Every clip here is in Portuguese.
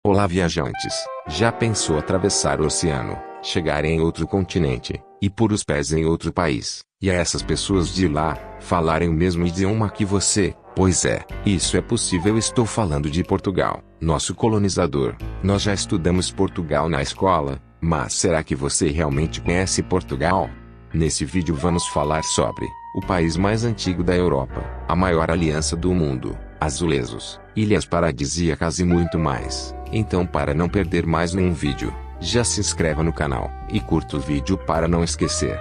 Olá viajantes, já pensou atravessar o oceano, chegar em outro continente, e pôr os pés em outro país, e a essas pessoas de lá, falarem o mesmo idioma que você? Pois é, isso é possível. Estou falando de Portugal, nosso colonizador. Nós já estudamos Portugal na escola, mas será que você realmente conhece Portugal? Nesse vídeo vamos falar sobre o país mais antigo da Europa, a maior aliança do mundo, azulejos, ilhas paradisíacas e muito mais. Então, para não perder mais nenhum vídeo, já se inscreva no canal e curta o vídeo para não esquecer.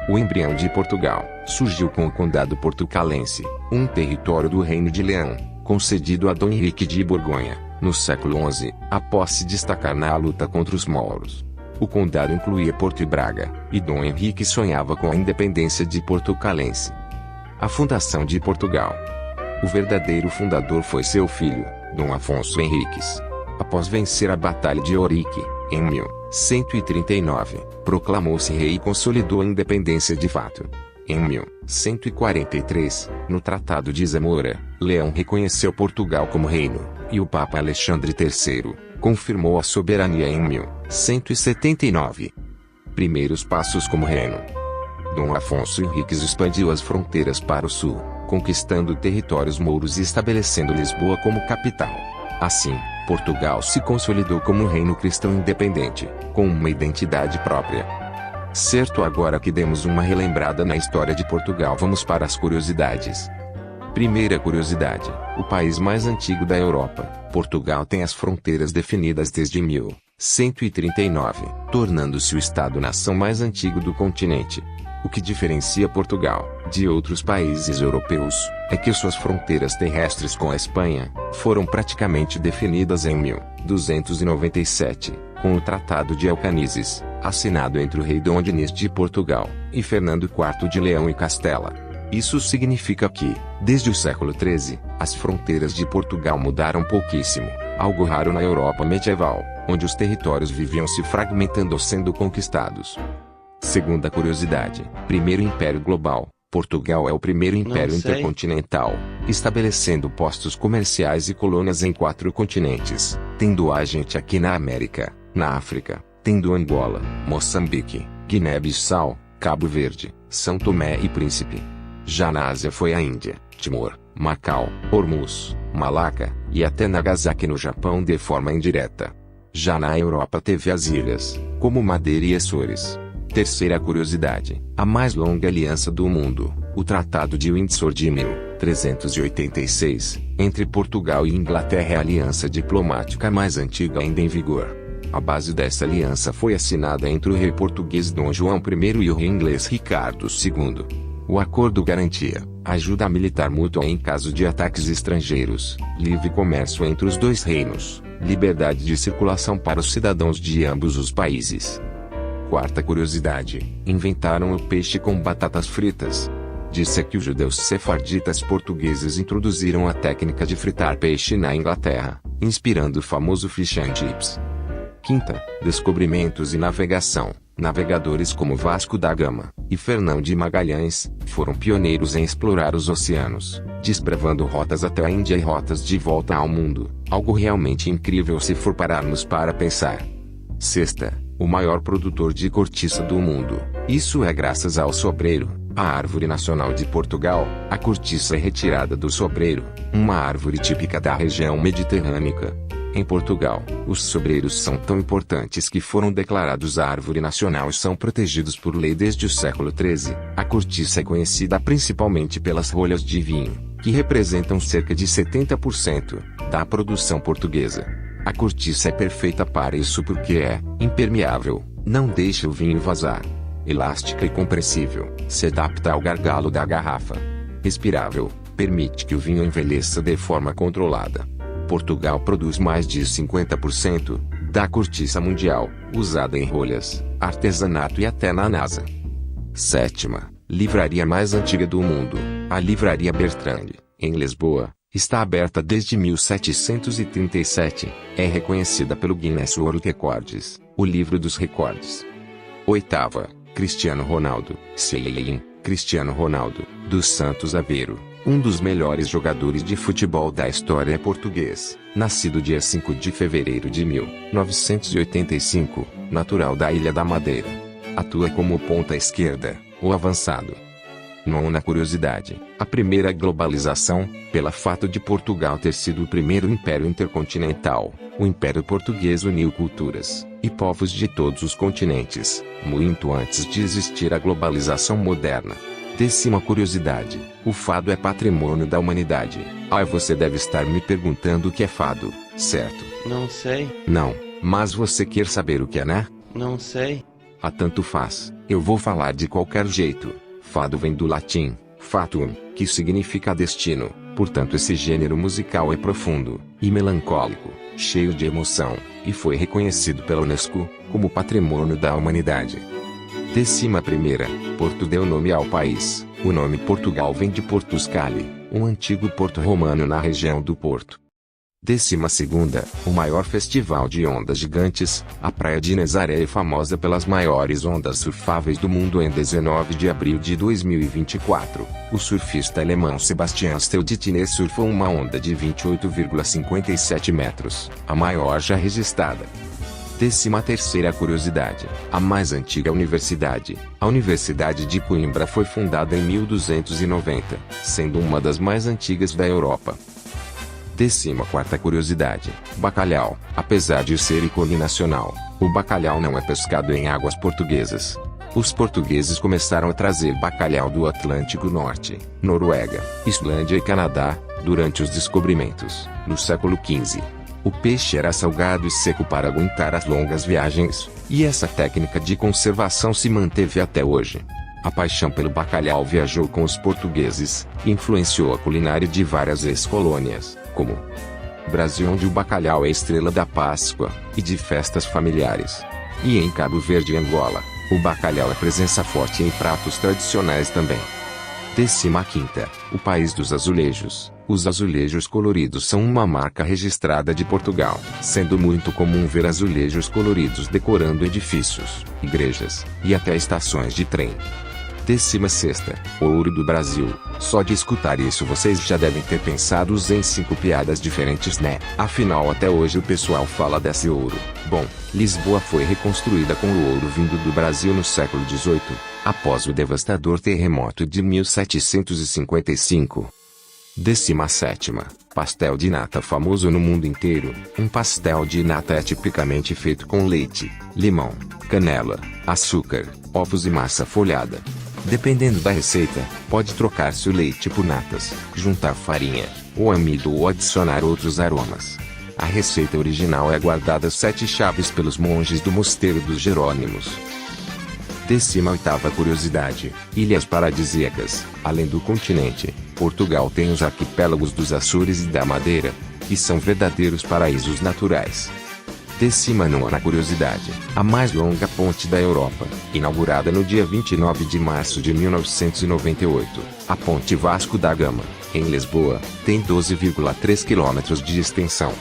O embrião de Portugal surgiu com o Condado Portucalense, um território do Reino de Leão, concedido a Dom Henrique de Borgonha, no século XI, após se destacar na luta contra os mouros. O condado incluía Porto e Braga, e Dom Henrique sonhava com a independência de Portucalense. A fundação de Portugal. O verdadeiro fundador foi seu filho, Dom Afonso Henriques. Após vencer a Batalha de Ourique, em 1139, proclamou-se rei e consolidou a independência de fato. Em 1143, no Tratado de Zamora, Leão reconheceu Portugal como reino, e o Papa Alexandre III confirmou a soberania em 1179. Primeiros passos como reino. Dom Afonso Henriques expandiu as fronteiras para o sul, conquistando territórios mouros e estabelecendo Lisboa como capital. Assim, Portugal se consolidou como um reino cristão independente, com uma identidade própria. Certo, agora que demos uma relembrada na história de Portugal, vamos para as curiosidades. Primeira curiosidade: o país mais antigo da Europa, Portugal tem as fronteiras definidas desde 1139, tornando-se o Estado-nação mais antigo do continente. O que diferencia Portugal de outros países europeus é que suas fronteiras terrestres com a Espanha foram praticamente definidas em 1297, com o Tratado de Alcanízes, assinado entre o rei Dom Dinis de Portugal e Fernando IV de Leão e Castela. Isso significa que, desde o século XIII, as fronteiras de Portugal mudaram pouquíssimo, algo raro na Europa medieval, onde os territórios viviam se fragmentando ou sendo conquistados. Segunda curiosidade: primeiro império global. Portugal é o primeiro império intercontinental, estabelecendo postos comerciais e colônias em 4 continentes, tendo agente aqui na América, na África, tendo Angola, Moçambique, Guiné-Bissau, Cabo Verde, São Tomé e Príncipe. Já na Ásia foi a Índia, Timor, Macau, Hormuz, Malaca, e até Nagasaki no Japão de forma indireta. Já na Europa teve as ilhas, como Madeira e Açores. Terceira curiosidade: a mais longa aliança do mundo, o Tratado de Windsor de 1386, entre Portugal e Inglaterra é a aliança diplomática mais antiga ainda em vigor. A base dessa aliança foi assinada entre o rei português Dom João I e o rei inglês Ricardo II. O acordo garantia ajuda militar mútua em caso de ataques estrangeiros, livre comércio entre os dois reinos, liberdade de circulação para os cidadãos de ambos os países. Quarta curiosidade: inventaram o peixe com batatas fritas. Diz-se que os judeus sefarditas portugueses introduziram a técnica de fritar peixe na Inglaterra, inspirando o famoso fish and chips. Quinta: descobrimentos e navegação. Navegadores como Vasco da Gama e Fernão de Magalhães foram pioneiros em explorar os oceanos, desbravando rotas até a Índia e rotas de volta ao mundo, algo realmente incrível se for pararmos para pensar. Sexta: o maior produtor de cortiça do mundo. Isso é graças ao sobreiro, a árvore nacional de Portugal. A cortiça é retirada do sobreiro, uma árvore típica da região mediterrânea. Em Portugal, os sobreiros são tão importantes que foram declarados árvore nacional e são protegidos por lei desde o século XIII. A cortiça é conhecida principalmente pelas rolhas de vinho, que representam cerca de 70% da produção portuguesa. A cortiça é perfeita para isso porque é impermeável, não deixa o vinho vazar. Elástica e compressível, se adapta ao gargalo da garrafa. Respirável, permite que o vinho envelheça de forma controlada. Portugal produz mais de 50% da cortiça mundial, usada em rolhas, artesanato e até na NASA. Sétima: livraria mais antiga do mundo, a Livraria Bertrand, em Lisboa. Está aberta desde 1737, é reconhecida pelo Guinness World Records, o livro dos recordes. Oitava: Cristiano Ronaldo, Cristiano Ronaldo, dos Santos Aveiro, Um dos melhores jogadores de futebol da história é português, nascido dia 5 de fevereiro de 1985, natural da Ilha da Madeira. Atua como ponta esquerda, ou avançado. Nona curiosidade, a primeira globalização, pelo fato de Portugal ter sido o primeiro império intercontinental, o Império Português uniu culturas e povos de todos os continentes, muito antes de existir a globalização moderna. Décima curiosidade, o fado é patrimônio da humanidade. Você deve estar me perguntando o que é fado, certo? Não sei. Não, mas você quer saber o que é, né? Não sei. Tanto faz, eu vou falar de qualquer jeito. Fado vem do latim, fatum, que significa destino, portanto esse gênero musical é profundo e melancólico, cheio de emoção, e foi reconhecido pela Unesco como Patrimônio da Humanidade. 11ª, Porto deu nome ao país. O nome Portugal vem de Portus Cali, um antigo porto romano na região do Porto. 12ª, o maior festival de ondas gigantes, a Praia de Nazaré é famosa pelas maiores ondas surfáveis do mundo. Em 19 de abril de 2024, o surfista alemão Sebastian Steudtner surfou uma onda de 28,57 metros, a maior já registrada. 13ª curiosidade, a mais antiga universidade. A Universidade de Coimbra foi fundada em 1290, sendo uma das mais antigas da Europa. 14ª curiosidade, bacalhau. Apesar de ser ícone nacional, o bacalhau não é pescado em águas portuguesas. Os portugueses começaram a trazer bacalhau do Atlântico Norte, Noruega, Islândia e Canadá, durante os descobrimentos, no século XV. O peixe era salgado e seco para aguentar as longas viagens, e essa técnica de conservação se manteve até hoje. A paixão pelo bacalhau viajou com os portugueses, e influenciou a culinária de várias ex-colônias, como Brasil, onde o bacalhau é estrela da Páscoa, e de festas familiares. E em Cabo Verde e Angola, o bacalhau é presença forte em pratos tradicionais também. 15ª, o país dos azulejos. Os azulejos coloridos são uma marca registrada de Portugal, sendo muito comum ver azulejos coloridos decorando edifícios, igrejas, e até estações de trem. 16ª, o ouro do Brasil. Só de escutar isso vocês já devem ter pensado em 5 piadas diferentes, né? Afinal, até hoje o pessoal fala desse ouro. Bom, Lisboa foi reconstruída com o ouro vindo do Brasil no século XVIII, após o devastador terremoto de 1755. 17ª, pastel de nata famoso no mundo inteiro. Um pastel de nata é tipicamente feito com leite, limão, canela, açúcar, ovos e massa folhada. Dependendo da receita, pode trocar-se o leite por natas, juntar farinha, ou amido ou adicionar outros aromas. A receita original é guardada 7 chaves pelos monges do Mosteiro dos Jerônimos. 18ª curiosidade, ilhas paradisíacas. Além do continente, Portugal tem os arquipélagos dos Açores e da Madeira, que são verdadeiros paraísos naturais. 19ª curiosidade, a mais longa ponte da Europa, inaugurada no dia 29 de março de 1998, a Ponte Vasco da Gama, em Lisboa, tem 12,3 km de extensão.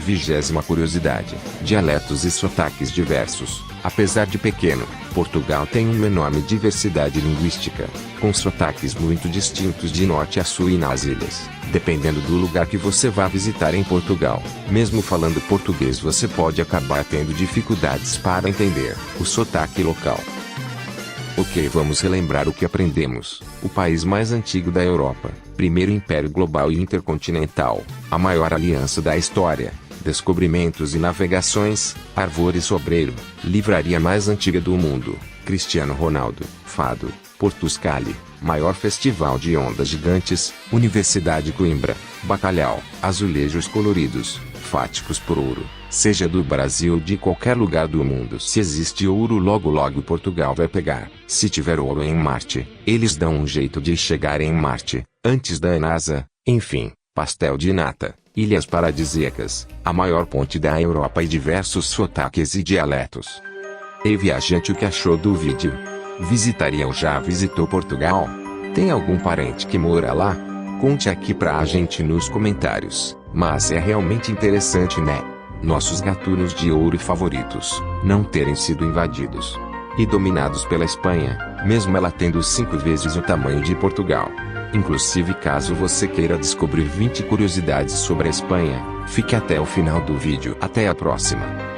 20ª curiosidade, dialetos e sotaques diversos. Apesar de pequeno, Portugal tem uma enorme diversidade linguística, com sotaques muito distintos de norte a sul e nas ilhas. Dependendo do lugar que você vá visitar em Portugal, mesmo falando português você pode acabar tendo dificuldades para entender o sotaque local. Ok, vamos relembrar o que aprendemos. O país mais antigo da Europa, primeiro império global e intercontinental, a maior aliança da história, descobrimentos e navegações, Árvore Sobreiro, livraria mais antiga do mundo, Cristiano Ronaldo, fado, Portus Cali, maior festival de ondas gigantes, Universidade Coimbra, bacalhau, azulejos coloridos, fáticos por ouro, seja do Brasil ou de qualquer lugar do mundo. Se existe ouro, logo Portugal vai pegar. Se tiver ouro em Marte, eles dão um jeito de chegar em Marte, antes da NASA. Enfim, pastel de nata, ilhas paradisíacas, a maior ponte da Europa e diversos sotaques e dialetos. Ei viajante, o que achou do vídeo? Visitaria ou já visitou Portugal? Tem algum parente que mora lá? Conte aqui pra gente nos comentários, mas é realmente interessante, né? Nossos gatunos de ouro favoritos, não terem sido invadidos e dominados pela Espanha, mesmo ela tendo 5 vezes o tamanho de Portugal. Inclusive, caso você queira descobrir 20 curiosidades sobre a Espanha, fique até o final do vídeo. Até a próxima.